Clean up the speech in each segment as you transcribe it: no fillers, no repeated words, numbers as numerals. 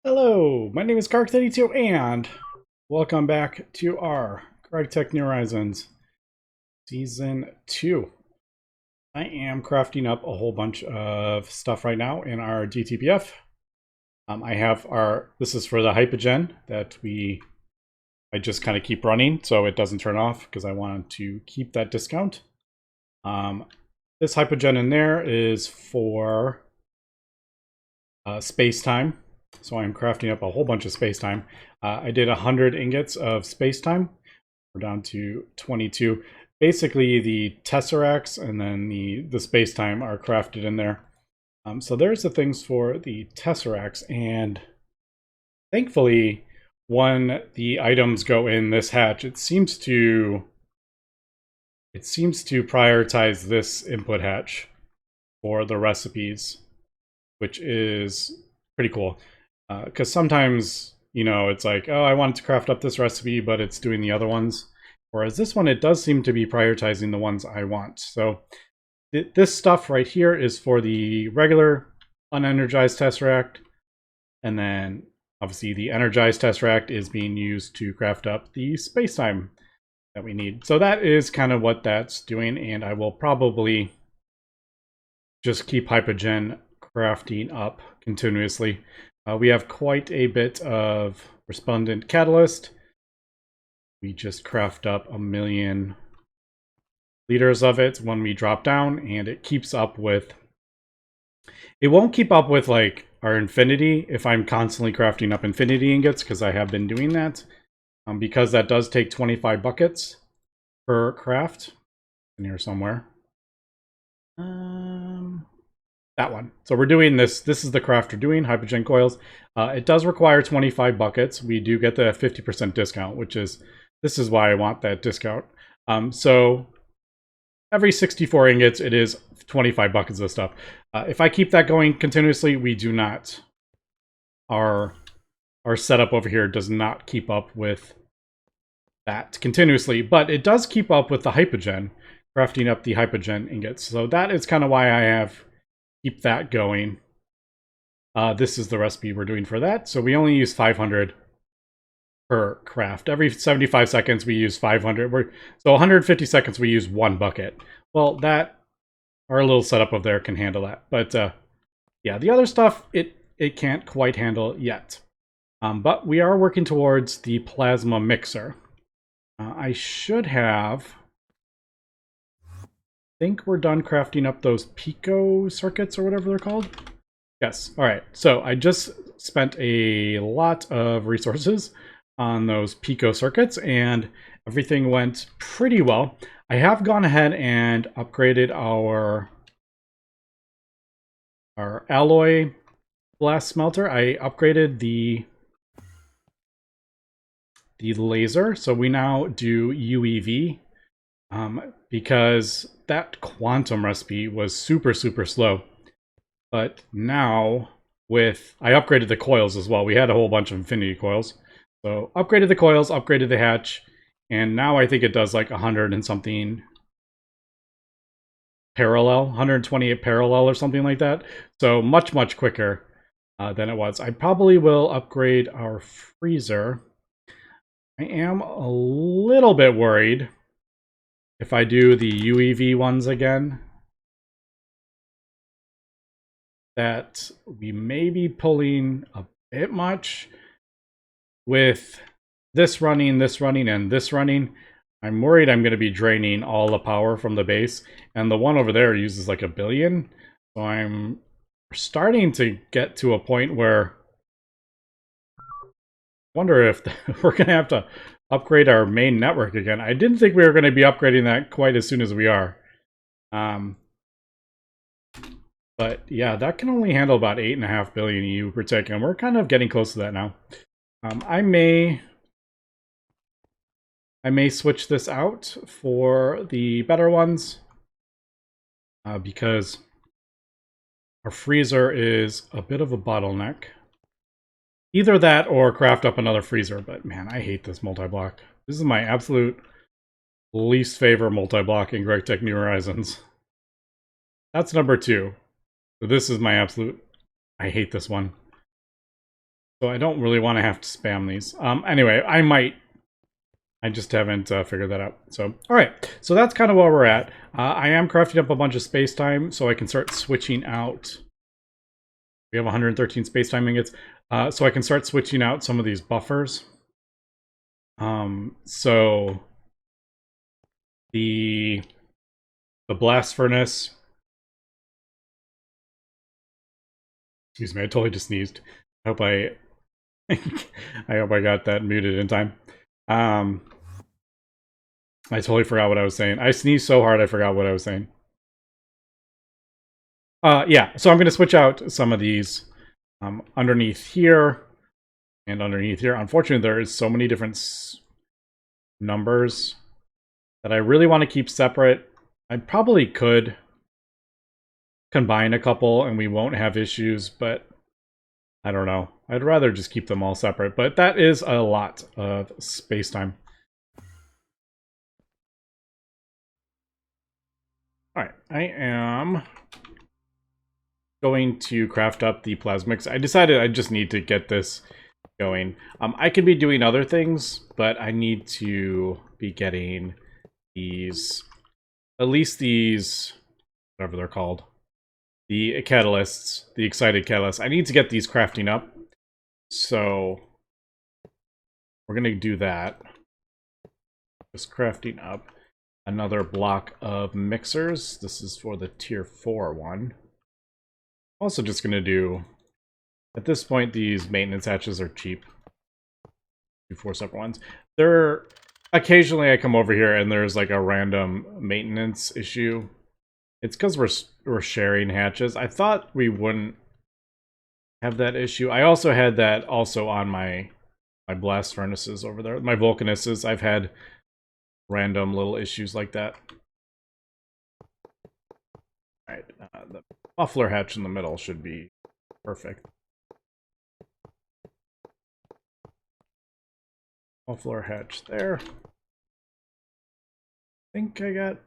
Hello, my name is GregTech and welcome back to our GregTech New Horizons Season 2. I am crafting up a whole bunch of stuff right now in our DTPF. This is for the Hypogen that I just kind of keep running so it doesn't turn off because I want to keep that discount. This Hypogen in there is for SpaceTime. So I'm crafting up a whole bunch of SpaceTime. I did 100 ingots of SpaceTime. We're down to 22. Basically, the Tesseracts and then the SpaceTime are crafted in there. So there's the things for the Tesseracts. And thankfully, when the items go in this hatch, it seems to prioritize this input hatch for the recipes, which is pretty cool. Because sometimes, it's like, oh, I wanted to craft up this recipe, but it's doing the other ones. Whereas this one, it does seem to be prioritizing the ones I want. So this stuff right here is for the regular unenergized Tesseract. And then, obviously, the energized Tesseract is being used to craft up the SpaceTime that we need. So that is kind of what that's doing. And I will probably just keep Hypogen crafting up continuously. We have quite a bit of Respondent Catalyst. We just craft up 1,000,000 liters of it when we drop down, and it keeps up with... It won't keep up with, like, our Infinity if I'm constantly crafting up Infinity ingots, because I have been doing that. Because that does take 25 buckets per craft. In here somewhere. That one. So we're doing this. This is the craft we're doing, Hypogen coils. It does require 25 buckets. We do get the 50% discount, this is why I want that discount. So every 64 ingots, it is 25 buckets of stuff. If I keep that going continuously, we do not. Our setup over here does not keep up with that continuously, but it does keep up with the Hypogen, crafting up the Hypogen ingots. So that is kind of why I keep that going. This is the recipe we're doing for that. So we only use 500 per craft. Every 75 seconds we use 500. So 150 seconds we use 1 bucket. Well, our little setup over there can handle that. But yeah, the other stuff, it can't quite handle yet. But we are working towards the plasma mixer. I should have... think we're done crafting up those pico circuits or whatever they're called. Yes. All right. So I just spent a lot of resources on those pico circuits and everything went pretty well. I have gone ahead and upgraded our alloy blast smelter. I upgraded the laser. So we now do UEV. Because that quantum recipe was super, super slow. But now, I upgraded the coils as well. We had a whole bunch of infinity coils. So, upgraded the coils, upgraded the hatch, and now I think it does like 100 and something parallel, 128 parallel or something like that. So, much, much quicker than it was. I probably will upgrade our freezer. I am a little bit worried if I do the UEV ones again, that we may be pulling a bit much with this running, and this running. I'm worried I'm going to be draining all the power from the base, and the one over there uses like 1 billion. So I'm starting to get to a point where I wonder if we're going to have to upgrade our main network again. I didn't think we were going to be upgrading that quite as soon as we are. But yeah, that can only handle about 8.5 billion EU per tick, and we're kind of getting close to that now. I may switch this out for the better ones because our freezer is a bit of a bottleneck. Either that or craft up another freezer, but man, I hate this multi-block. This is my absolute least favorite multi-block in GregTech New Horizons. That's number 2. So this is my absolute... I hate this one. So I don't really want to have to spam these. Anyway, I might. I just haven't figured that out. So, all right. So that's kind of where we're at. I am crafting up a bunch of SpaceTime so I can start switching out. We have 113 SpaceTime ingots. So I can start switching out some of these buffers. So the blast furnace. Excuse me, I totally just sneezed. I hope I I hope I got that muted in time. I totally forgot what I was saying. I sneezed so hard I forgot what I was saying. Yeah, so I'm going to switch out some of these underneath here and underneath here. Unfortunately, there is so many different numbers that I really want to keep separate. I probably could combine a couple and we won't have issues, but I don't know. I'd rather just keep them all separate, but that is a lot of space-time. Alright, I am going to craft up the plasmics. I decided I just need to get this going. I could be doing other things, but I need to be getting these, at least these, whatever they're called, the catalysts, the excited catalysts. I need to get these crafting up. So we're going to do that. Just crafting up another block of mixers. This is for the tier 4 one. Also just going to do, at this point, these maintenance hatches are cheap. Do 4 separate ones. They're, occasionally I come over here and there's like a random maintenance issue. It's because we're sharing hatches. I thought we wouldn't have that issue. I also had that also on my blast furnaces over there. My Vulcanuses, I've had random little issues like that. Alright, the muffler hatch in the middle should be perfect. Muffler hatch there. I think I got...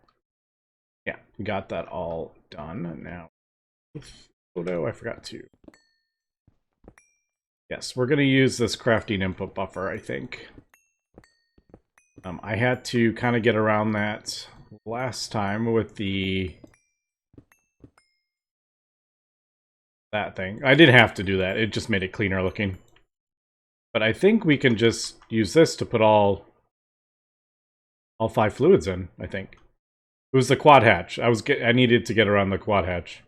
Yeah, we got that all done. Now, photo, I forgot to... Yes, we're going to use this crafting input buffer, I think. I had to kind of get around that last time with that thing. I did have to do that. It just made it cleaner looking. But I think we can just use this to put all 5 fluids in, I think. It was the quad hatch. I needed to get around the quad hatch.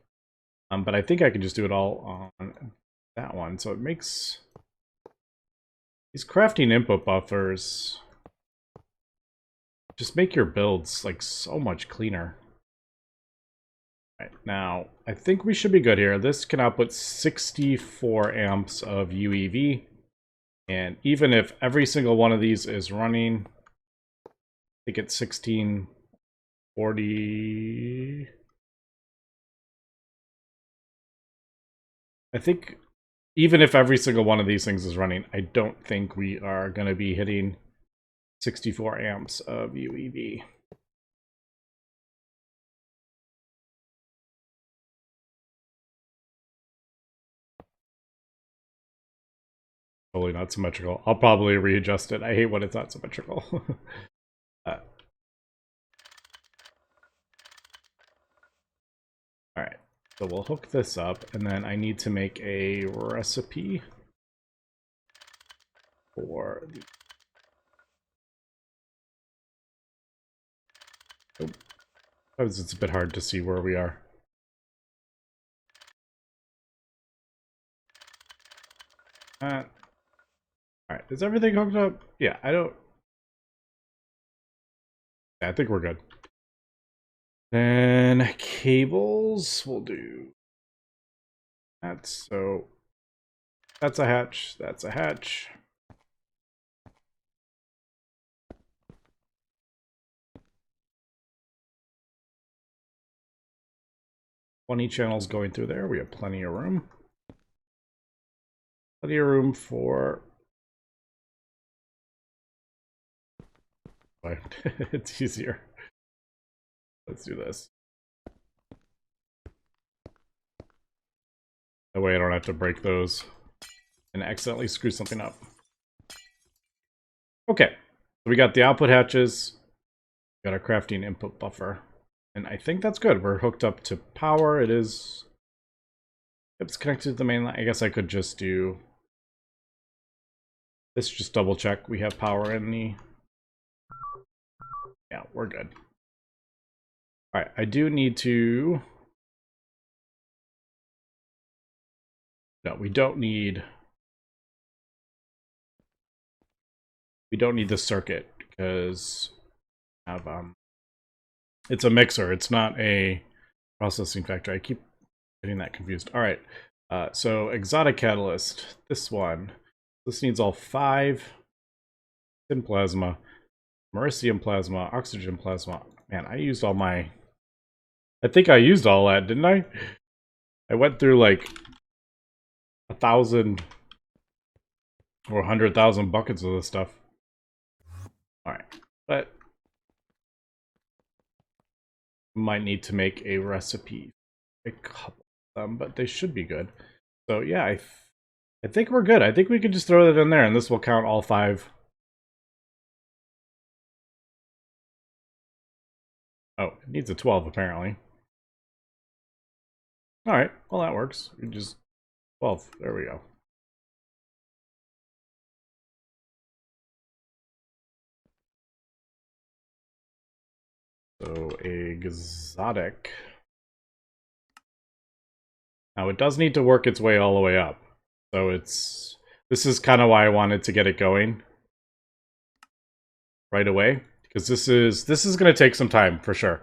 But I think I can just do it all on that one. So it makes these crafting input buffers just make your builds like so much cleaner. Right, now, I think we should be good here. This can output 64 amps of UEV. And even if every single one of these is running, I think it's 1640. I think even if every single one of these things is running, I don't think we are going to be hitting 64 amps of UEV. Totally not symmetrical. I'll probably readjust it. I hate when it's not symmetrical. Alright, so we'll hook this up, and then I need to make a recipe for the... Oh, it's a bit hard to see where we are. Alright, is everything hooked up? Yeah, I think we're good. Then cables, we'll do that. So that's a hatch, that's a hatch. Plenty channels going through there. We have plenty of room. Plenty of room for... It's easier. Let's do this. That way I don't have to break those and accidentally screw something up. Okay, so we got the output hatches, we got our crafting input buffer, and I think that's good. We're hooked up to power. It is. It's connected to the main line. I guess I could just do this, just double check we have power in the. Yeah, we're good. All right, I do need to. No, we don't need. We don't need the circuit because have it's a mixer. It's not a processing factory. I keep getting that confused. All right, so exotic catalyst. This one. This needs all 5 tin plasma, Mericium plasma, oxygen plasma. Man, I used all my. I think I used all that, didn't I? I went through like 1,000 or 100,000 buckets of this stuff. All right, but might need to make a recipe, a couple of them, but they should be good. So yeah, I think we're good. I think we can just throw that in there, and this will count all 5. Oh, it needs a 12 apparently. All right, well that works. We just 12. There we go. So exotic. Now it does need to work its way all the way up. So this is kind of why I wanted to get it going right away, because this is going to take some time for sure.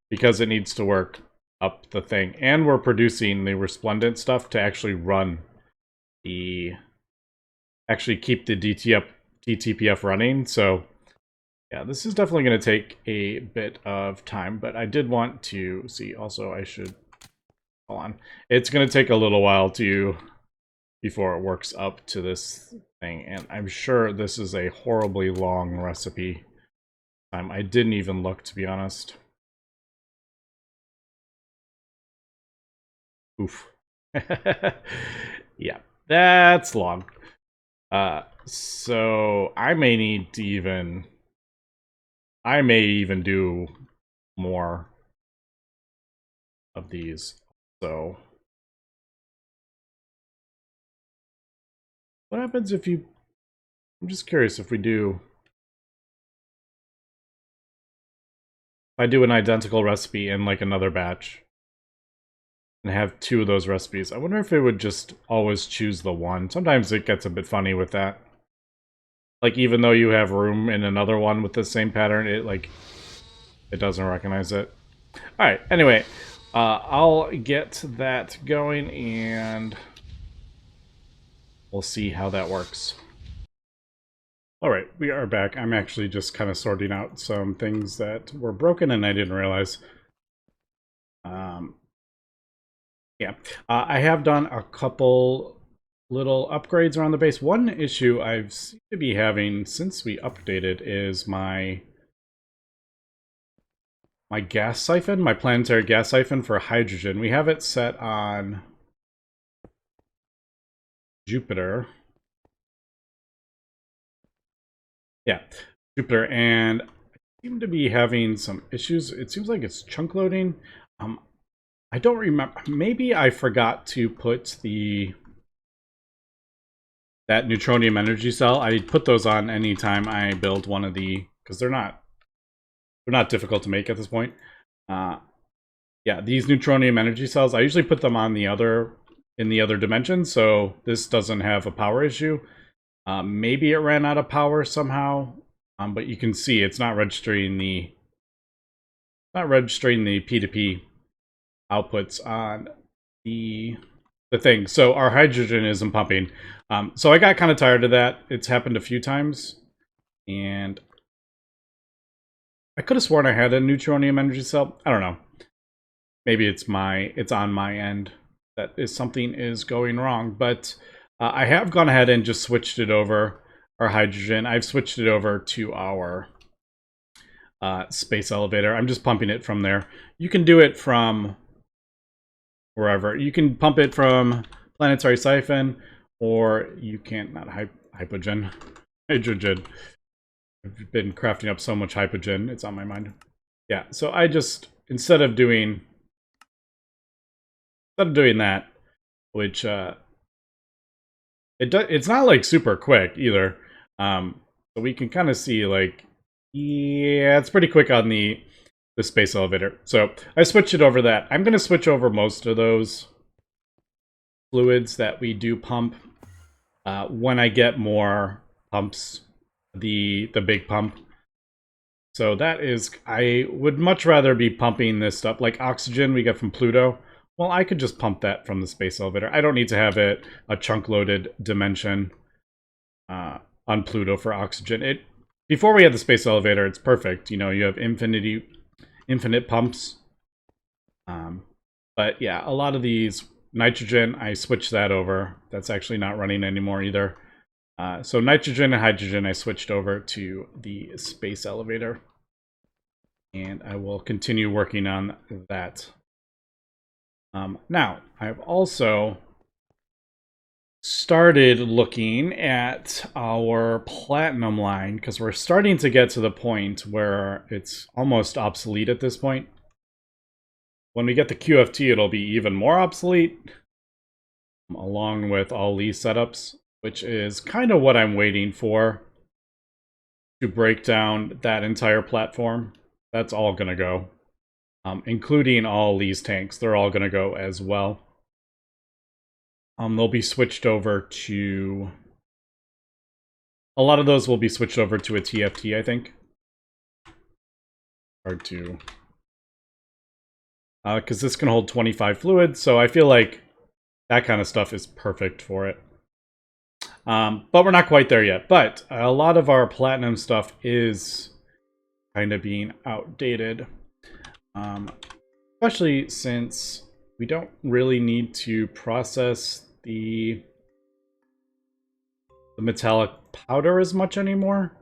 Because it needs to work up the thing, and we're producing the resplendent stuff to actually run actually keep the DTPF running. So yeah, this is definitely going to take a bit of time, but I did want to see also I should hold on. It's going to take a little while before it works up to this thing, and I'm sure this is a horribly long recipe. I didn't even look, to be honest. Oof. Yeah, that's long. So I may need to even. I may even do more of these. So what happens if you. I'm just curious if we do. If I do an identical recipe in like another batch and have 2 of those recipes, I wonder if it would just always choose the one. Sometimes it gets a bit funny with that. Like, even though you have room in another one with the same pattern, it doesn't recognize it. All right, anyway, I'll get that going and we'll see how that works. All right, we are back. I'm actually just kind of sorting out some things that were broken and I didn't realize. Yeah, I have done a couple little upgrades around the base. One issue I've seemed to be having since we updated is my gas siphon, my planetary gas siphon for hydrogen. We have it set on Jupiter. Yeah, Jupiter, and I seem to be having some issues. It seems like it's chunk loading. I don't remember. Maybe I forgot to put that neutronium energy cell. I put those on anytime I build one of because they're not difficult to make at this point. Yeah, these neutronium energy cells, I usually put them on in the other dimension, so this doesn't have a power issue. Maybe it ran out of power somehow, but you can see it's not registering the P2P outputs on the thing. So our hydrogen isn't pumping. So I got kind of tired of that. It's happened a few times, and I could have sworn I had a neutronium energy cell. I don't know. Maybe it's on my end that something is going wrong. But I have gone ahead and just switched it over. Our hydrogen, I've switched it over to our space elevator. I'm just pumping it from there. You can do it from wherever. You can pump it from planetary siphon, Or you can't, not hypogen, hydrogen. I've been crafting up so much hypogen, it's on my mind. Yeah, so I just, instead of doing that, which it's not like super quick either. So we can kind of see like, yeah, it's pretty quick on the space elevator. So I switched it over that. I'm going to switch over most of those fluids that we do pump when I get more pumps, the big pump. So that is, I would much rather be pumping this stuff like oxygen we get from Pluto. Well, I could just pump that from the space elevator. I don't need to have it a chunk-loaded dimension on Pluto for oxygen. Before we had the space elevator, it's perfect. You know, you have infinite pumps. But yeah, a lot of these nitrogen, I switched that over. That's actually not running anymore either. So nitrogen and hydrogen, I switched over to the space elevator. And I will continue working on that. Now, I've also started looking at our platinum line because we're starting to get to the point where it's almost obsolete at this point. When we get the QFT, it'll be even more obsolete, along with all these setups, which is kind of what I'm waiting for to break down that entire platform. That's all going to go, including all these tanks. They're all going to go as well. They'll be switched over to... A lot of those will be switched over to a TFT, I think. Hard to... because this can hold 25 fluids, so I feel like that kind of stuff is perfect for it. But we're not quite there yet. But a lot of our platinum stuff is kind of being outdated. Especially since we don't really need to process the metallic powder as much anymore.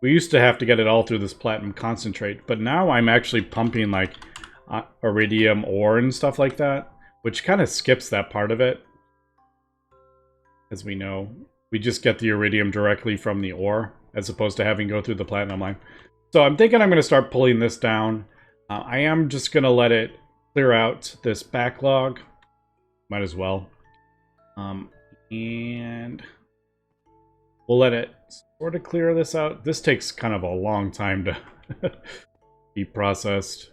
We used to have to get it all through this platinum concentrate, but now I'm actually pumping like iridium ore and stuff like that, which kind of skips that part of it. As we know, we just get the iridium directly from the ore as opposed to having to go through the platinum line. So I'm thinking I'm going to start pulling this down. I am just going to let it clear out this backlog. Might as well. And we'll let it sort of clear this out. This takes kind of a long time to be processed.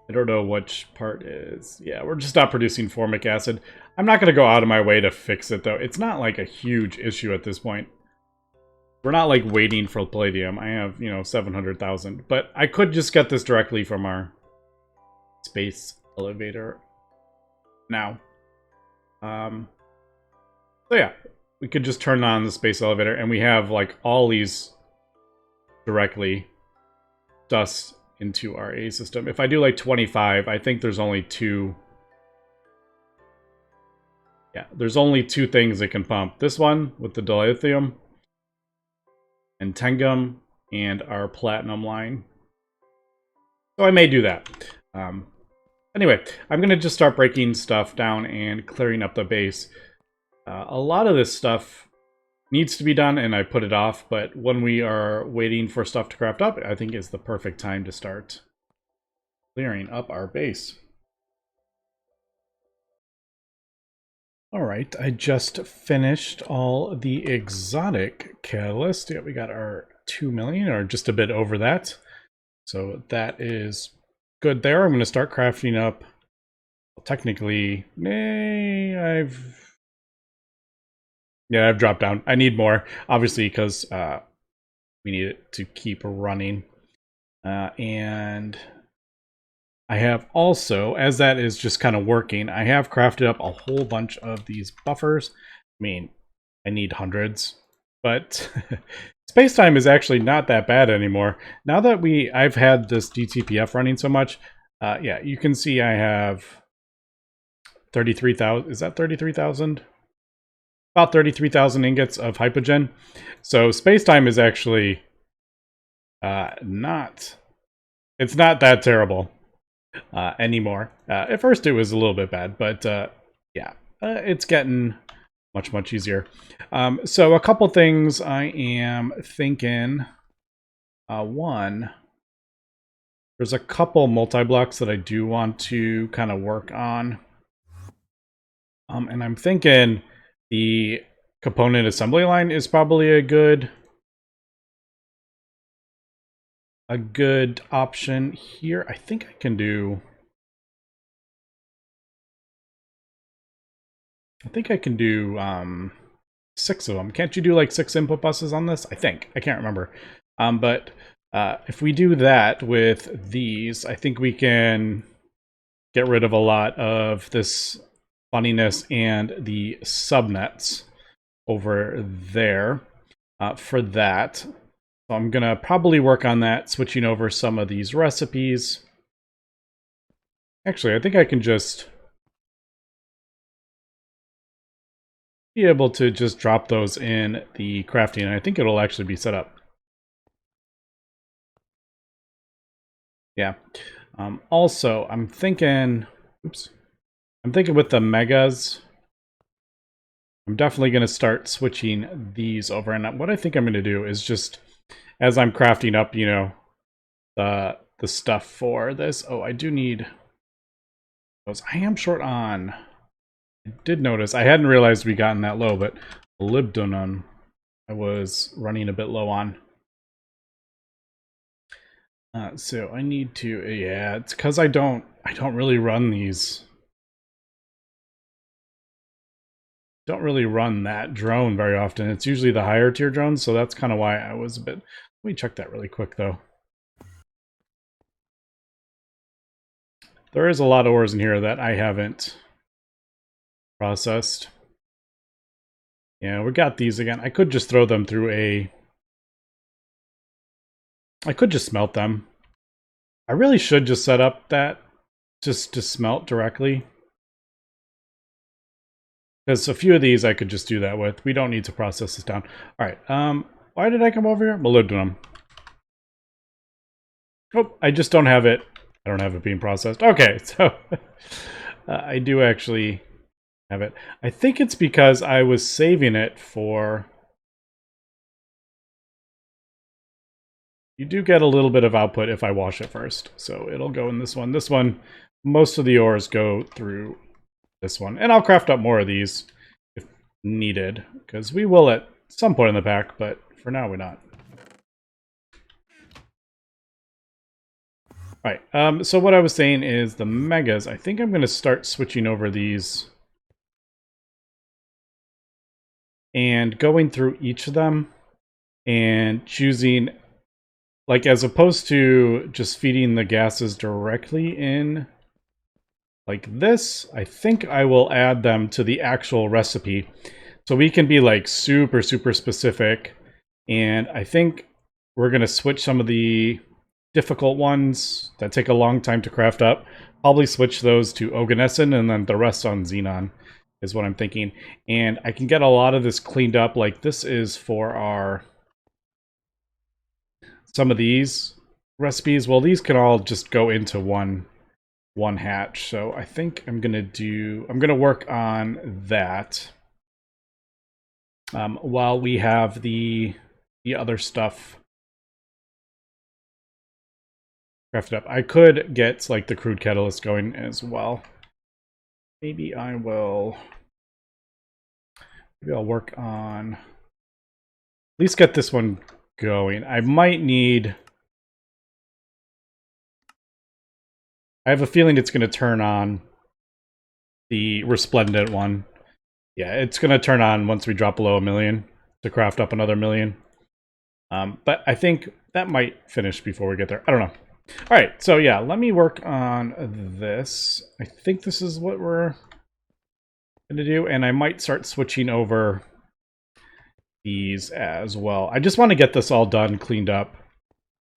I don't know which part is... Yeah, we're just not producing formic acid. I'm not going to go out of my way to fix it, though. It's not like a huge issue at this point. We're not like waiting for palladium. I have, 700,000. But I could just get this directly from our space elevator now. So yeah, we could just turn on the space elevator and we have like all these directly dust into our A system. If I do like 25, I think there's only two. Yeah, there's only two things it can pump. This one with the dilithium and Tengum and our platinum line. So I may do that. Anyway, I'm going to just start breaking stuff down and clearing up the base. A lot of this stuff needs to be done and I put it off, but when we are waiting for stuff to craft up, I think is the perfect time to start clearing up our base. Alright, I just finished all the exotic catalyst. Yeah, we got our 2 million, or just a bit over that. So that is good there. I'm going to start crafting up. Well, technically, I've dropped down. I need more, obviously, because we need it to keep running. And I have also, as that is just kind of working, I have crafted up a whole bunch of these buffers. I mean, I need hundreds, but SpaceTime is actually not that bad anymore. Now that I've had this DTPF running so much, yeah, you can see I have 33,000. Is that 33,000? About 33,000 ingots of hypogen. So SpaceTime is actually it's not that terrible anymore. At first it was a little bit bad, but yeah. it's getting much easier. So a couple things I am thinking. One, there's a couple multi-blocks that I do want to kind of work on. And I'm thinking the component assembly line is probably a good option here. I think I can do 6 of them. Can't you do like 6 input buses on this? I think. I can't remember. But if we do that with these, I think we can get rid of a lot of this funniness and the subnets over there for that. So I'm going to probably work on that, switching over some of these recipes. Actually, I think I can just be able to just drop those in the crafting, and I think it'll actually be set up. Yeah. Also, I'm thinking with the megas, I'm definitely going to start switching these over. And what I think I'm going to do is just, as I'm crafting up, you know, the stuff for this. Oh, I do need those. I am short on. I did notice. I hadn't realized we gotten that low, but molybdenum I was running a bit low on. So I need to, yeah, it's because I don't really run these. Don't really run that drone very often. It's usually the higher tier drones, so that's kind of why I was a bit. Let me check that really quick though. There is a lot of ores in here that I haven't processed. Yeah, we got these again. I could just throw them through I could just smelt them. I really should just set up that just to smelt directly. Because a few of these I could just do that with. We don't need to process this down. Alright, why did I come over here? Molybdenum. Oh, I just don't have it. I don't have it being processed. Okay, so I do actually have it. I think it's because I was saving it for... You do get a little bit of output if I wash it first. So it'll go in this one. This one, most of the ores go through this one. And I'll craft up more of these if needed, because we will at some point in the pack, but for now we're not. Alright, so what I was saying is the megas, I think I'm going to start switching over these and going through each of them and choosing, like, as opposed to just feeding the gases directly in like this, I think I will add them to the actual recipe. So we can be like super specific. And I think we're going to switch some of the difficult ones that take a long time to craft up. Probably switch those to Oganescent and then the rest on Xenon is what I'm thinking. And I can get a lot of this cleaned up. Like this is for our... Some of these recipes, well, these can all just go into one hatch. So I think I'm gonna work on that while we have the other stuff crafted up. I could get like the crude catalyst going as well. Maybe I'll work on at least get this one going. I might need... I have a feeling it's going to turn on the resplendent one. Yeah, it's going to turn on once we drop below 1 million to craft up another 1 million. But I think that might finish before we get there. I don't know. All right, so yeah, let me work on this. I think this is what we're going to do, and I might start switching over these as well. I just want to get this all done, cleaned up,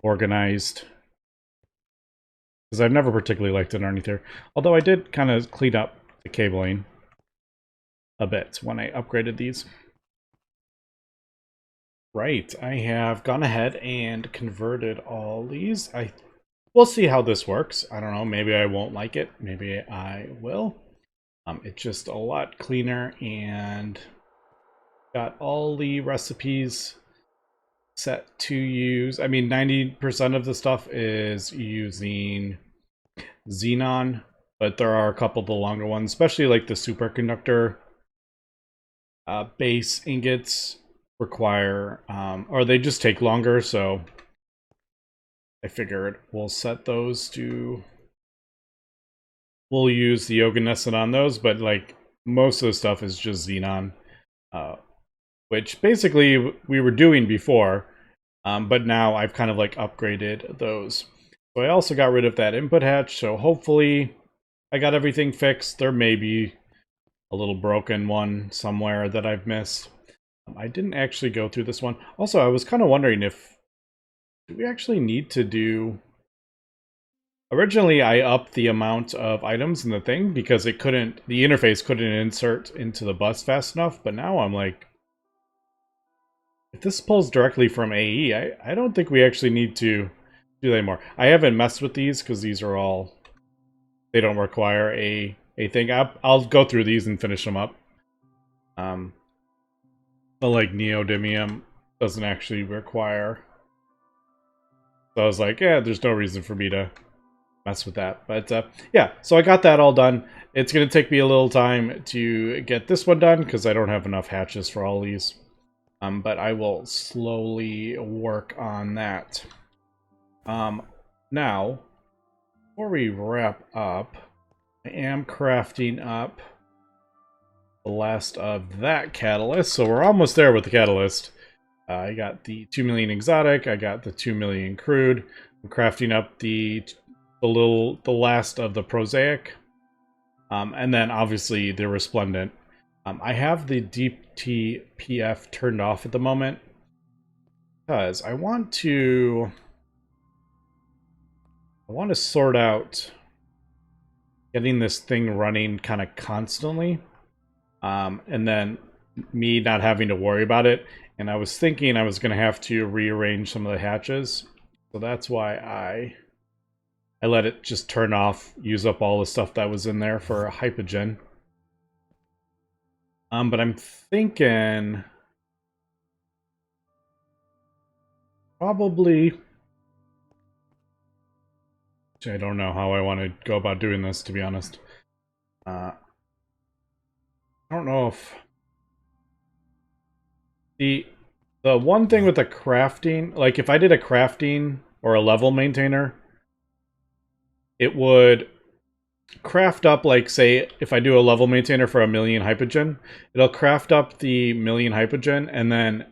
organized. Because I've never particularly liked it underneath here. Although I did kind of clean up the cabling a bit when I upgraded these. Right, I have gone ahead and converted all these. We'll see how this works. I don't know, maybe I won't like it. Maybe I will. It's just a lot cleaner, and got all the recipes set to use. I mean, 90% of the stuff is using xenon, but there are a couple of the longer ones, especially like the superconductor base ingots require, or they just take longer, so I figured we'll set those to, we'll use the Yoganescent on those, but like most of the stuff is just xenon, which basically we were doing before, but now I've kind of like upgraded those. So I also got rid of that input hatch, so hopefully I got everything fixed. There may be a little broken one somewhere that I've missed. I didn't actually go through this one. Also, I was kind of wondering if, do we actually need to do... Originally, I upped the amount of items in the thing because it couldn't, the interface couldn't insert into the bus fast enough, but now I'm like, if this pulls directly from AE, I don't think we actually need to do that anymore. I haven't messed with these because these are all, they don't require a thing. I'll go through these and finish them up. But like neodymium doesn't actually require. So I was like, yeah, there's no reason for me to mess with that. But yeah, so I got that all done. It's going to take me a little time to get this one done because I don't have enough hatches for all these. But I will slowly work on that. Now, before we wrap up, I am crafting up the last of that catalyst. So we're almost there with the catalyst. I got the 2 million exotic. I got the 2 million crude. I'm crafting up the last of the prosaic. And then obviously the resplendent. I have the DTPF turned off at the moment because I want to sort out getting this thing running kind of constantly, and then me not having to worry about it. And I was thinking I was going to have to rearrange some of the hatches, so that's why I let it just turn off, use up all the stuff that was in there for hypogen. But I'm thinking probably, I don't know how I want to go about doing this, to be honest. I don't know if the one thing with the crafting, like if I did a crafting or a level maintainer, it would craft up, like say if I do a level maintainer for 1 million hypogen, it'll craft up the 1 million hypogen and then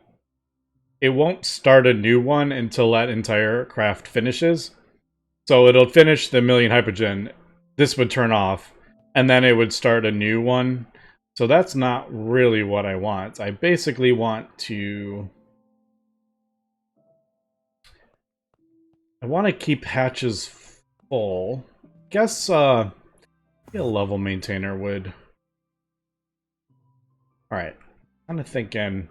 it won't start a new one until that entire craft finishes. So it'll finish the 1 million hypogen, this would turn off, and then it would start a new one. So that's not really what I want. I basically want to... I want to keep hatches full. I guess a level maintainer would... Alright, kind of thinking...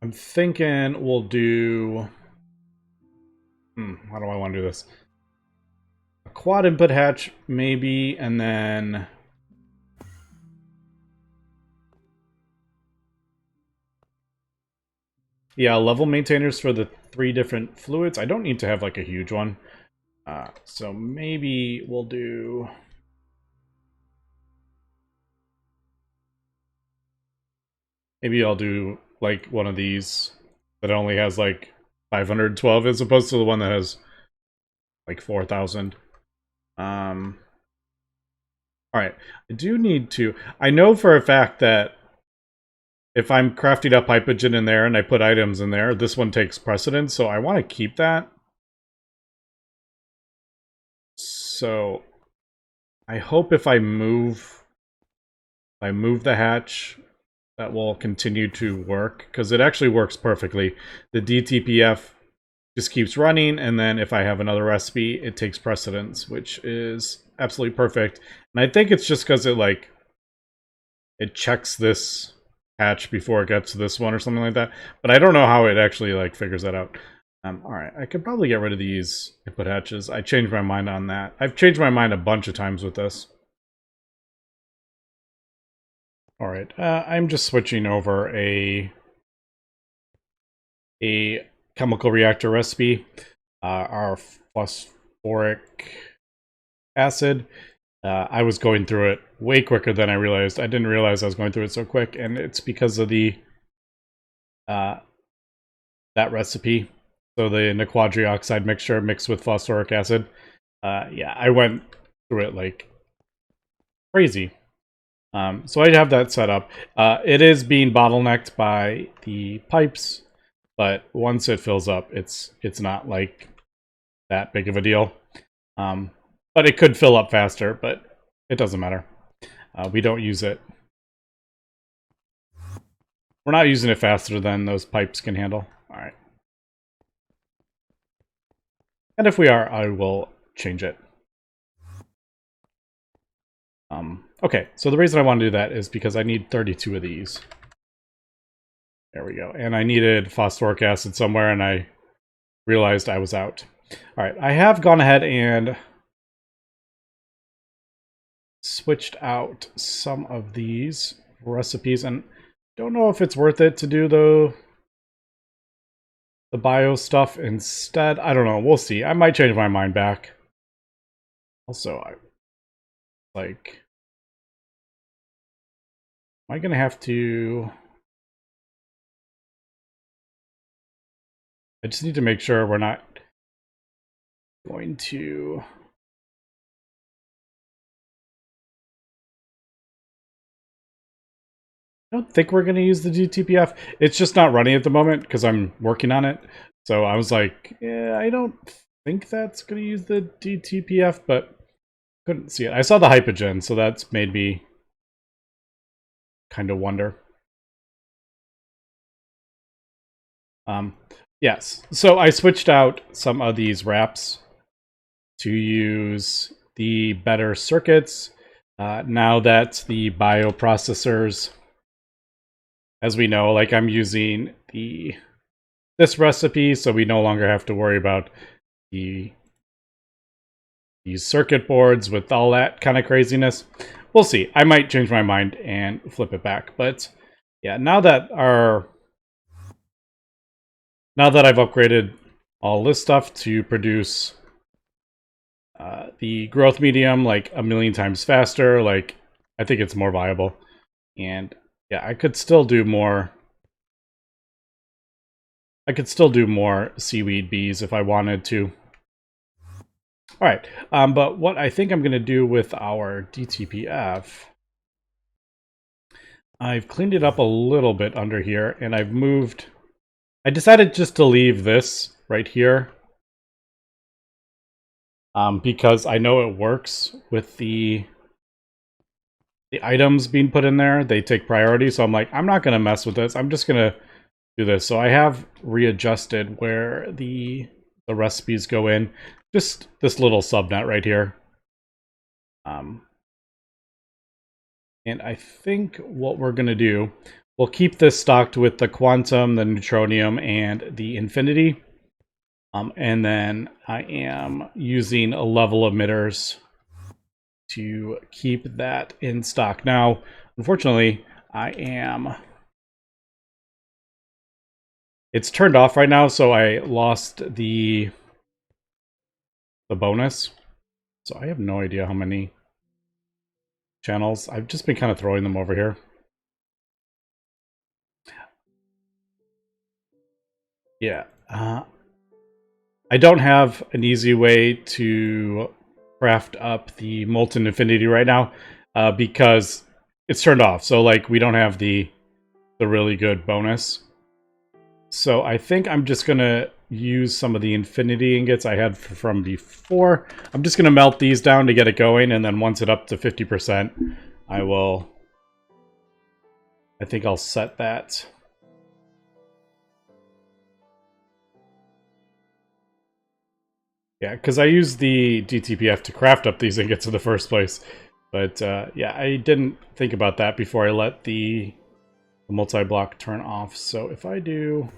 I'm thinking we'll do... how do I want to do this? A quad input hatch, maybe, and then... Yeah, level maintainers for the 3 different fluids. I don't need to have like a huge one. So maybe we'll do... Maybe I'll do like one of these that only has like 512 as opposed to the one that has like 4,000. Alright, I do need to... I know for a fact that if I'm crafting up hypogen in there and I put items in there, this one takes precedence, so I want to keep that. So I hope if I move the hatch, that will continue to work, because it actually works perfectly. The DTPF just keeps running, and then if I have another recipe, it takes precedence, which is absolutely perfect. And I think it's just because it checks this hatch before it gets to this one or something like that. But I don't know how it actually like figures that out. Alright, I could probably get rid of these input hatches. I changed my mind on that. I've changed my mind a bunch of times with this. Alright, I'm just switching over a chemical reactor recipe. Our phosphoric acid. I was going through it way quicker than I realized. I didn't realize I was going through it so quick, and it's because of the that recipe. So the niquadrioxide mixture mixed with phosphoric acid. Yeah, I went through it like crazy. So I have that set up. It is being bottlenecked by the pipes, but once it fills up, it's not like that big of a deal. But it could fill up faster, but it doesn't matter. We don't use it. We're not using it faster than those pipes can handle. All right. And if we are, I will change it. Okay, so the reason I want to do that is because I need 32 of these. There we go. And I needed phosphoric acid somewhere, and I realized I was out. All right, I have gone ahead and switched out some of these recipes, and don't know if it's worth it to do the bio stuff instead. I don't know. We'll see. I might change my mind back. Also, am I gonna have to? I just need to make sure we're not going to. I don't think we're going to use the DTPF. It's just not running at the moment because I'm working on it. So I was like, yeah, I don't think that's going to use the DTPF, but couldn't see it. I saw the hypogen, so that's made me kind of wonder. Yes, so I switched out some of these wraps to use the better circuits. Now that the bioprocessors, as we know, like I'm using this recipe, so we no longer have to worry about these circuit boards with all that kind of craziness. We'll see. I might change my mind and flip it back. But yeah, now that I've upgraded all this stuff to produce the growth medium like a million times faster, like I think it's more viable. And yeah, I could still do more. I could still do more seaweed bees if I wanted to. All right, but what I think I'm going to do with our DTPF, I've cleaned it up a little bit under here, and I've moved. I decided just to leave this right here because I know it works with the items being put in there. They take priority, so I'm like, I'm not going to mess with this. I'm just going to do this. So I have readjusted where the recipes go in. Just this little subnet right here. And I think what we're going to do, we'll keep this stocked with the quantum, the neutronium, and the infinity. And then I am using a level emitters to keep that in stock. Now, unfortunately, it's turned off right now, so I lost the bonus. So I have no idea how many channels. I've just been kind of throwing them over here. Yeah. I don't have an easy way to craft up the molten infinity right now because it's turned off. So like we don't have the really good bonus. So I think I'm just gonna use some of the infinity ingots I had from before. I'm just gonna melt these down to get it going, and then once it's up to 50%, I think I'll set that. Yeah, because I used the DTPF to craft up these ingots in the first place. But yeah, I didn't think about that before I let the multi-block turn off. So if I do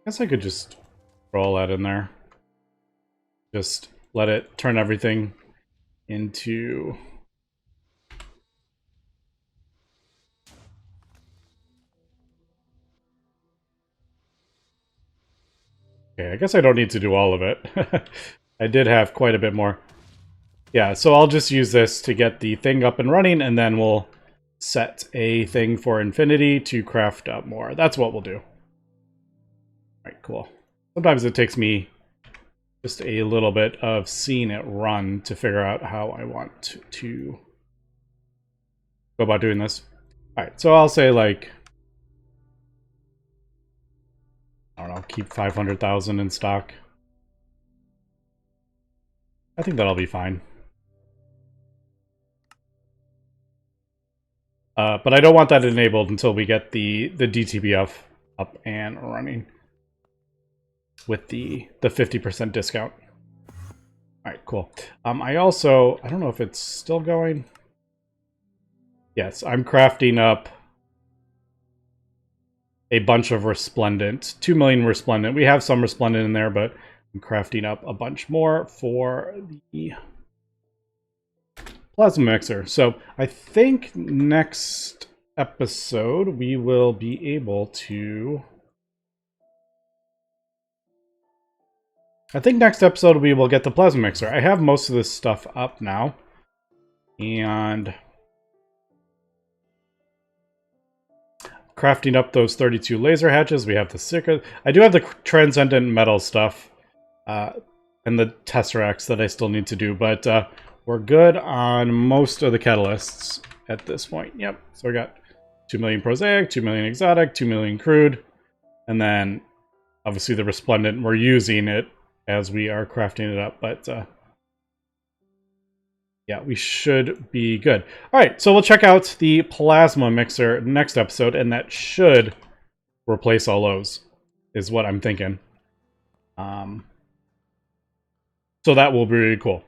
guess I could just throw all that in there. Just let it turn everything into... Okay, I guess I don't need to do all of it. I did have quite a bit more. Yeah, so I'll just use this to get the thing up and running, and then we'll set a thing for infinity to craft up more. That's what we'll do. All right, cool. Sometimes it takes me just a little bit of seeing it run to figure out how I want to go about doing this. All right, so I'll say, like, I don't know, keep 500,000 in stock. I think that'll be fine. But I don't want that enabled until we get the DTPF up and running with the 50% discount. All right, cool. I don't know if it's still going. Yes, I'm crafting up a bunch of Resplendent. 2 million Resplendent. We have some Resplendent in there, but I'm crafting up a bunch more for the plasma mixer. So I think next episode we will be able to... I think next episode we will get the plasma mixer. I have most of this stuff up now. And... crafting up those 32 laser hatches. We have the secret. I do have the transcendent metal stuff and the tesseracts that I still need to do, but we're good on most of the catalysts at this point. Yep. So we got 2 million prosaic, 2 million exotic, 2 million crude, and then obviously the resplendent. We're using it as we are crafting it up, but yeah, we should be good. All right, so we'll check out the plasma mixer next episode, and that should replace all those, is what I'm thinking. So that will be really cool.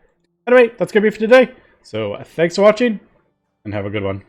Anyway, that's going to be it for today. So thanks for watching, and have a good one.